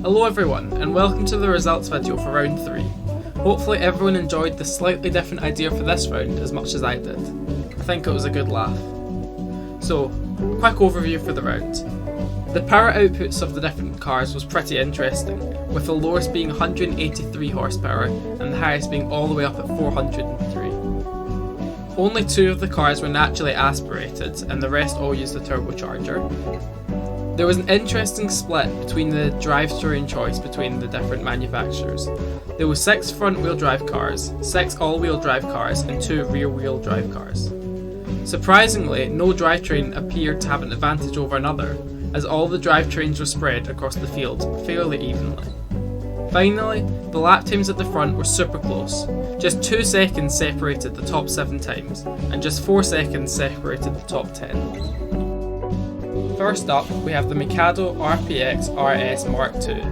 Hello everyone, and welcome to the results video for round 3. Hopefully everyone enjoyed the slightly different idea for this round as much as I did. I think it was a good laugh. So, quick overview for the round. The power outputs of the different cars was pretty interesting, with the lowest being 183 horsepower and the highest being all the way up at 403. Only 2 of the cars were naturally aspirated and the rest all used a turbocharger. There was an interesting split between the drivetrain choice between the different manufacturers. There were 6 front-wheel drive cars, 6 all-wheel drive cars and 2 rear-wheel drive cars. Surprisingly, no drivetrain appeared to have an advantage over another, as all the drivetrains were spread across the field fairly evenly. Finally, the lap times at the front were super close. Just 2 seconds separated the top 7 times, and just 4 seconds separated the top 10. First up, we have the Mikado RPX RS Mark II,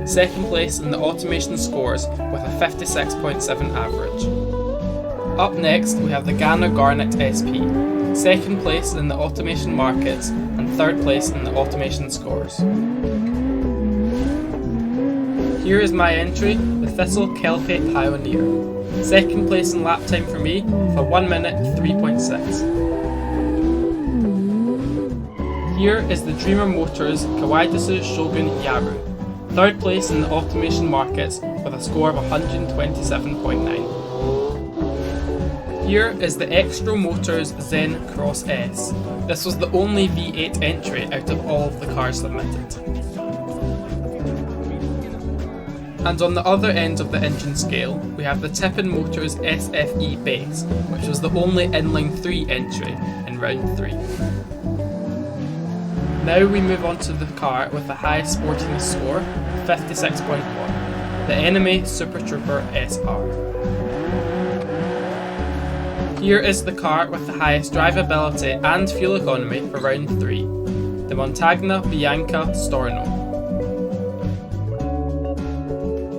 second place in the automation scores with a 56.7 average. Up next, we have the Ghana Garnet SP, second place in the automation markets and third place in the automation scores. Here is my entry, the Thistle Kelpie Pioneer, second place in lap time for me for 1 minute 3.6. Here is the Dreamer Motors Kawaii Shogun Yaru, third place in the automation markets with a score of 127.9. Here is the Extro Motors Zen Cross S. This was the only V8 entry out of all of the cars submitted. And on the other end of the engine scale, we have the Tippin Motors SFE Base, which was the only inline 3 entry in round 3. Now we move on to the car with the highest sportiness score, 56.1, the Enemy Super Trooper SR. Here is the car with the highest drivability and fuel economy for round 3, the Montagna Bianca Storno.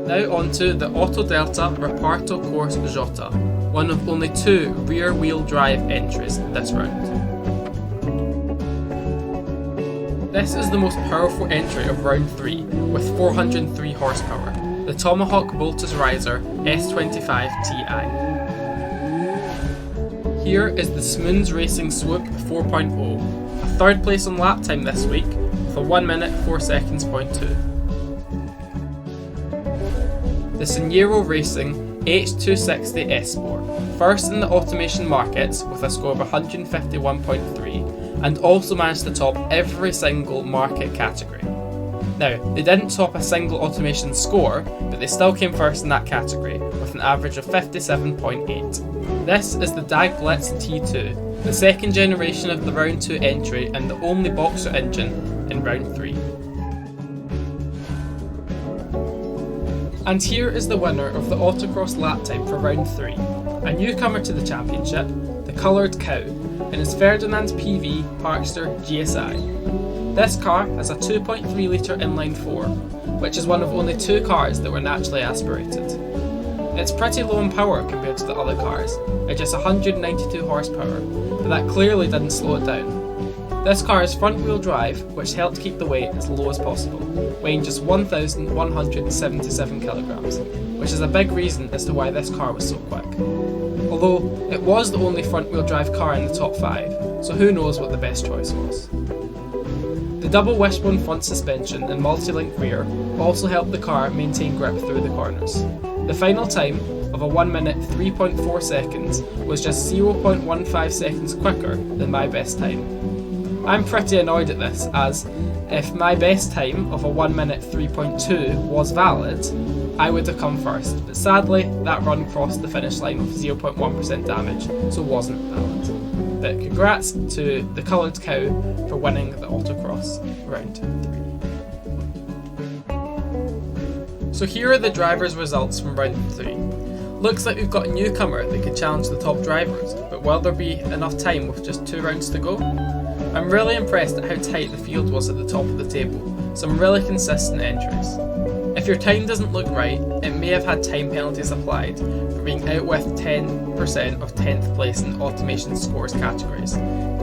Now onto the Auto Delta Reparto Corse Jota, one of only 2 rear-wheel drive entries this round. This is the most powerful entry of round 3, with 403 horsepower, the Tomahawk Voltus Riser S25 Ti. Here is the Smoons Racing Swoop 4.0, a third place on lap time this week for 1 minute 4 seconds point 2. The Seniero Racing H260 S Sport, first in the automation markets with a score of 151.3 and also managed to top every single market category. Now, they didn't top a single automation score, but they still came first in that category with an average of 57.8. This is the DAG Blitz T2, the second generation of the round 2 entry and the only boxer engine in round 3. And here is the winner of the autocross lap time for round 3, a newcomer to the championship, the Coloured Cow, and is Ferdinand PV Parkster GSI. This car has a 2.3 litre inline 4, which is one of only 2 cars that were naturally aspirated. It's pretty low in power compared to the other cars, at just 192 horsepower, but that clearly didn't slow it down. This car is front-wheel drive, which helped keep the weight as low as possible, weighing just 1,177 kilograms, which is a big reason as to why this car was so quick. Although, it was the only front-wheel drive car in the top 5, so who knows what the best choice was. The double wishbone front suspension and multi-link rear also helped the car maintain grip through the corners. The final time of a 1 minute 3.4 seconds was just 0.15 seconds quicker than my best time. I'm pretty annoyed at this, as if my best time of a 1 minute 3.2 was valid, I would have come first, but sadly that run crossed the finish line with 0.1% damage, so wasn't valid. But congrats to the Coloured Cow for winning the autocross round 3. So here are the drivers' results from round 3. Looks like we've got a newcomer that could challenge the top drivers, but will there be enough time with just 2 rounds to go? I'm really impressed at how tight the field was at the top of the table, some really consistent entries. If your time doesn't look right, it may have had time penalties applied for being out with 10% of 10th place in automation scores categories.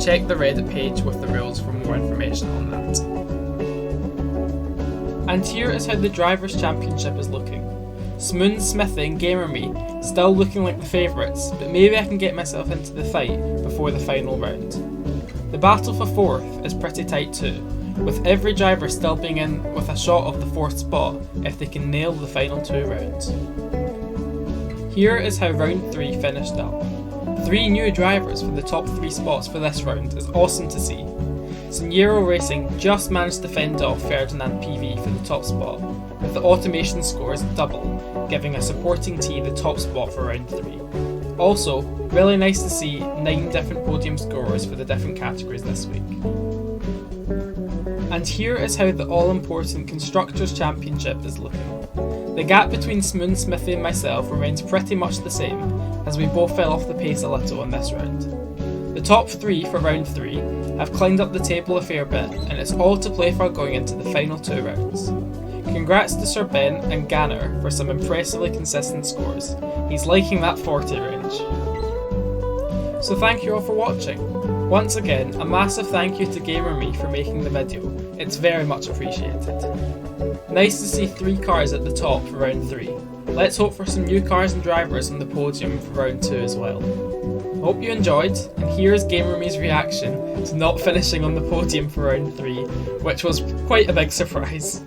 Check the Reddit page with the rules for more information on that. And here is how the Drivers' Championship is looking. Smoon, Smithy and Gamer Me still looking like the favourites, but maybe I can get myself into the fight before the final round. The battle for 4th is pretty tight too, with every driver still being in with a shot of the 4th spot if they can nail the final 2 rounds. Here is how round 3 finished up. 3 new drivers for the top 3 spots for this round is awesome to see. Seniero Racing just managed to fend off Ferdinand PV for the top spot, with the automation scores double, giving a supporting T the top spot for round 3. Also, really nice to see 9 different podium scorers for the different categories this week. And here is how the all-important Constructors' Championship is looking. The gap between Smoon, Smithy and myself remains pretty much the same, as we both fell off the pace a little in this round. The top 3 for round 3 have climbed up the table a fair bit, and it's all to play for going into the final 2 rounds. Congrats to Sir Ben and Ganner for some impressively consistent scores. He's liking that 40 range. So thank you all for watching. Once again, a massive thank you to GamerMe for making the video. It's very much appreciated. Nice to see 3 cars at the top for round 3. Let's hope for some new cars and drivers on the podium for round 2 as well. Hope you enjoyed, and here's GamerMe's reaction to not finishing on the podium for round 3, which was quite a big surprise.